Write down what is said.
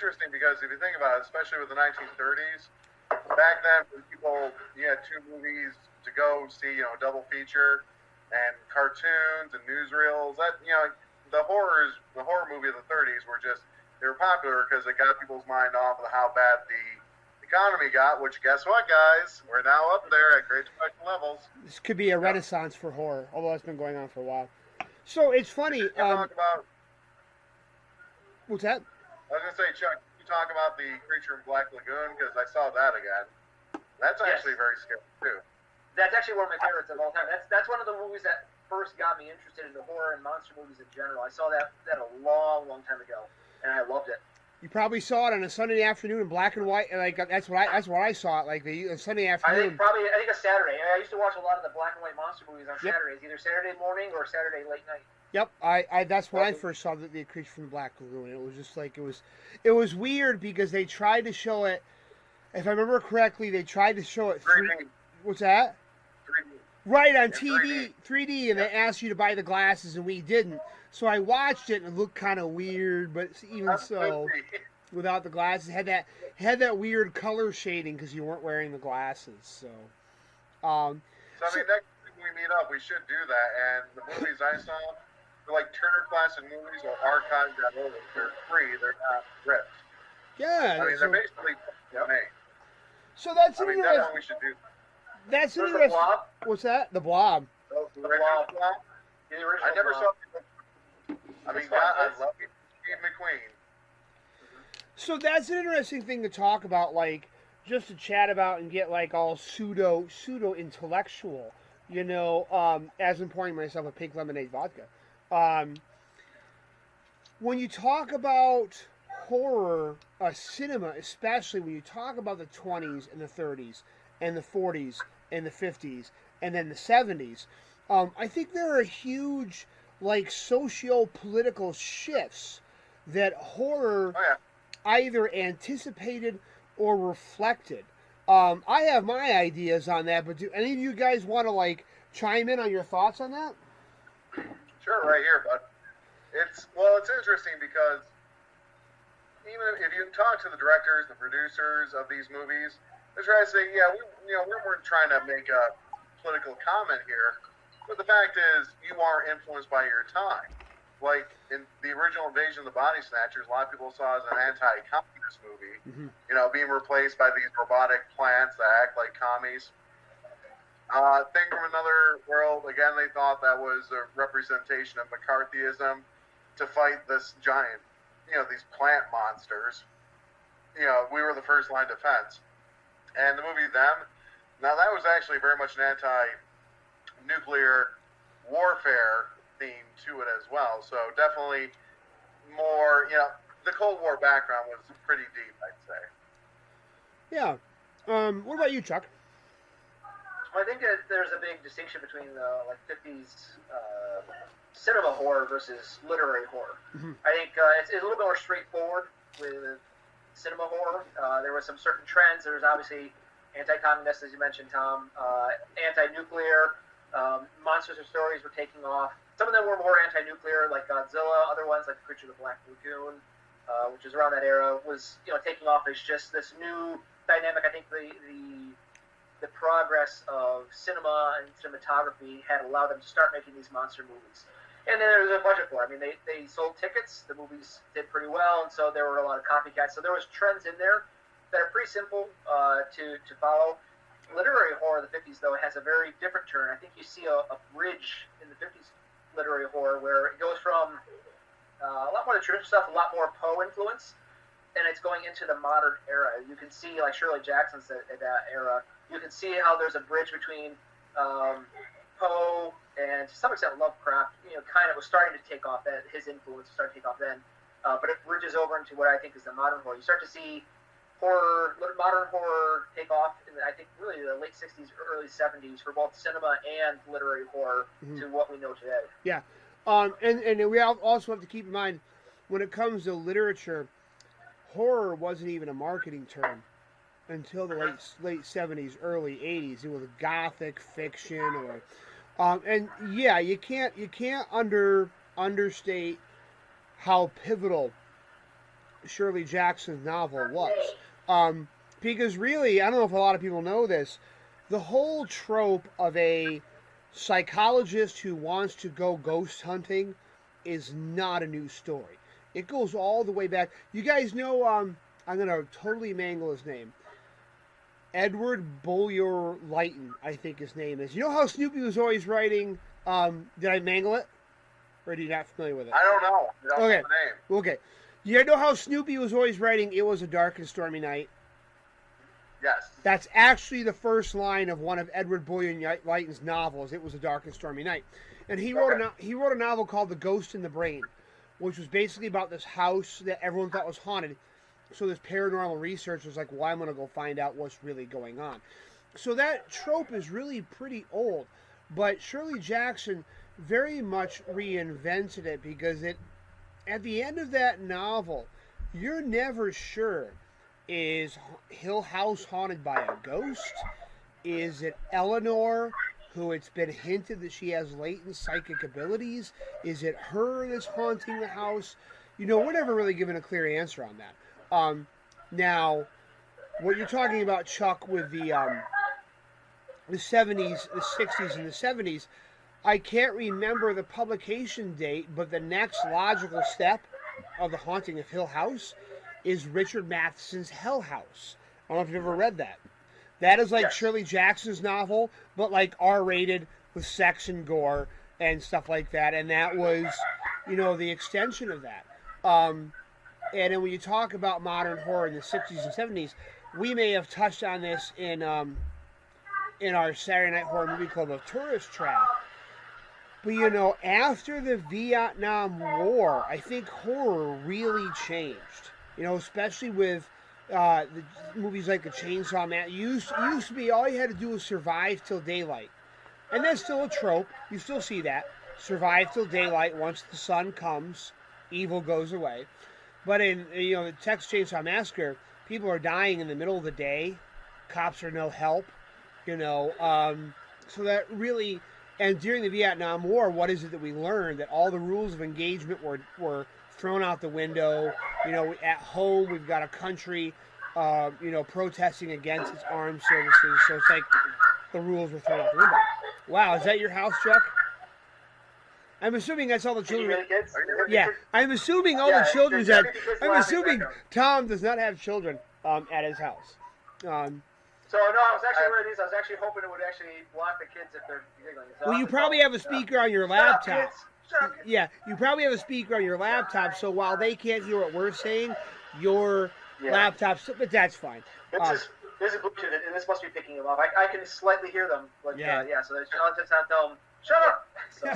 interesting because if you think about it, especially with the 1930s, back then when you had two movies to go see, a double feature, and cartoons and newsreels. The horror movie of the 30s they were popular because it got people's mind off of how bad the economy got. Which, guess what, guys? We're now up there at Great Depression levels. This could be a renaissance for horror, although it's been going on for a while. So it's funny. Talk about. What's that? I was gonna say, Chuck, you talk about the Creature in Black Lagoon because I saw that again. That's actually very scary too. That's actually one of my favorites of all time. That's one of the movies that first got me interested in the horror and monster movies in general. I saw that a long time ago, and I loved it. You probably saw it on a Sunday afternoon in black and white. Like that's what I saw it like the Sunday afternoon. I think a Saturday. I used to watch a lot of the black and white monster movies on Saturdays, either Saturday morning or Saturday late night. Yep, that's when I first saw the Creature from the Black Lagoon. It was just like it was weird because they tried to show it. If I remember correctly, they tried to show it. What's that? 3D. Right, on TV, 3D, and they asked you to buy the glasses, and we didn't. So I watched it, and it looked kind of weird, but even so, without the glasses, it had that weird color shading because you weren't wearing the glasses. So I mean, next time we meet up, we should do that. And the movies I saw, they're like Turner Classic Movies or archive.org. They're free. They're not ripped. Yeah. I mean, they're basically made. So that's that's what we should do. That's There's interesting. The Blob. What's that? The Blob. Oh, the Blob. Blob? The original I never Blob. saw. I mean, I love Steve McQueen. So that's an interesting thing to talk about, like just to chat about and get like all pseudo intellectual, as I'm pouring myself a pink lemonade vodka. When you talk about horror, cinema, especially when you talk about the 20s and the 30s and the 40s and the 50s and then the 70s, I think there are huge like socio-political shifts that horror either anticipated or reflected. I have my ideas on that, but do any of you guys want to like chime in on your thoughts on that? Sure, right here, bud. It's interesting because even if you talk to the directors, the producers of these movies, they try to say, we weren't trying to make a political comment here, but the fact is, you are influenced by your time. Like in the original Invasion of the Body Snatchers, a lot of people saw it as an anti-communist movie, being replaced by these robotic plants that act like commies. Thing from Another World, again, they thought that was a representation of McCarthyism to fight this giant, these plant monsters. We were the first line defense. And the movie Them, now that was actually very much an anti-nuclear warfare theme to it as well. So definitely more, the Cold War background was pretty deep, I'd say. Yeah. What about you, Chuck? Well, I think that there's a big distinction between the 50s cinema horror versus literary horror. Mm-hmm. I think it's a little bit more straightforward with cinema horror. There were some certain trends. There was obviously anti-communist, as you mentioned, Tom, anti-nuclear. Monsters or stories were taking off. Some of them were more anti-nuclear, like Godzilla. Other ones, like The Creature of the Black Lagoon, which is around that era, was taking off as just this new dynamic. I think the progress of cinema and cinematography had allowed them to start making these monster movies. And then there was a budget for it. I mean, they sold tickets. The movies did pretty well, and so there were a lot of copycats. So there was trends in there that are pretty simple to follow. Literary horror of the 50s, though, has a very different turn. I think you see a bridge in the 50s literary horror where it goes from a lot more of the traditional stuff, a lot more Poe influence, and it's going into the modern era. You can see, like Shirley Jackson's at that era, you can see how there's a bridge between Poe and to some extent Lovecraft, kind of was starting to take off. That his influence started to take off then, but it bridges over into what I think is the modern horror. You start to see modern horror take off in I think really the late 60s, early 70s for both cinema and literary horror to what we know today. Yeah, and we also have to keep in mind when it comes to literature, horror wasn't even a marketing term until the late 70s, early 80s. It was gothic fiction, or and yeah, you can't understate how pivotal Shirley Jackson's novel was. Because really, I don't know if a lot of people know this, the whole trope of a psychologist who wants to go ghost hunting is not a new story. It goes all the way back. You guys know, I'm going to totally mangle his name. Edward Bullier Lytton, I think his name is. You know how Snoopy was always writing, did I mangle it? Or are you not familiar with it? I don't know. You don't know Okay. the name. Okay. You know how Snoopy was always writing, "It was a dark and stormy night"? Yes. That's actually the first line of one of Edward Bullier Lytton's novels. "It was a dark and stormy night," and he wrote a novel called "The Ghost in the Brain," which was basically about this house that everyone thought was haunted. So this paranormal researcher was like, "Well, I'm going to go find out what's really going on." So that trope is really pretty old, but Shirley Jackson very much reinvented it because at the end of that novel, you're never sure. Is Hill House haunted by a ghost? Is it Eleanor, who it's been hinted that she has latent psychic abilities? Is it her that's haunting the house? We're never really given a clear answer on that. Now, what you're talking about, Chuck, with the 70s, the 60s, and the 70s, I can't remember the publication date, but the next logical step of The Haunting of Hill House is Richard Matheson's Hell House. I don't know if you've ever read that. That is like Shirley Jackson's novel, but like R-rated with sex and gore and stuff like that. And that was, the extension of that. And then when you talk about modern horror in the 60s and 70s, we may have touched on this in our Saturday Night Horror Movie Club of Tourist Trap. But, after the Vietnam War, I think horror really changed. Especially with the movies like The Chainsaw Man. It used to be all you had to do was survive till daylight. And that's still a trope. You still see that. Survive till daylight. Once the sun comes, evil goes away. But in the Texas Chainsaw Massacre, people are dying in the middle of the day. Cops are no help. So that really... And during the Vietnam War, what is it that we learned? That all the rules of engagement were thrown out the window. At home, we've got a country, protesting against its armed services. So it's like the rules were thrown out the window. Wow, is that your house, Chuck? I'm assuming that's all the children. Yeah, I'm assuming all the children. I'm assuming Tom does not have children at his house. So, no, I was actually aware of these. I was actually hoping it would actually block the kids if they're giggling. So well, you probably have a speaker on your laptop. Shut up, Yeah, you probably have a speaker on your laptop, so while they can't hear what we're saying, your laptop's... But that's fine. There's a Bluetooth, and this must be picking them up. I can slightly hear them. But, so I'll just have to tell them, shut up! So,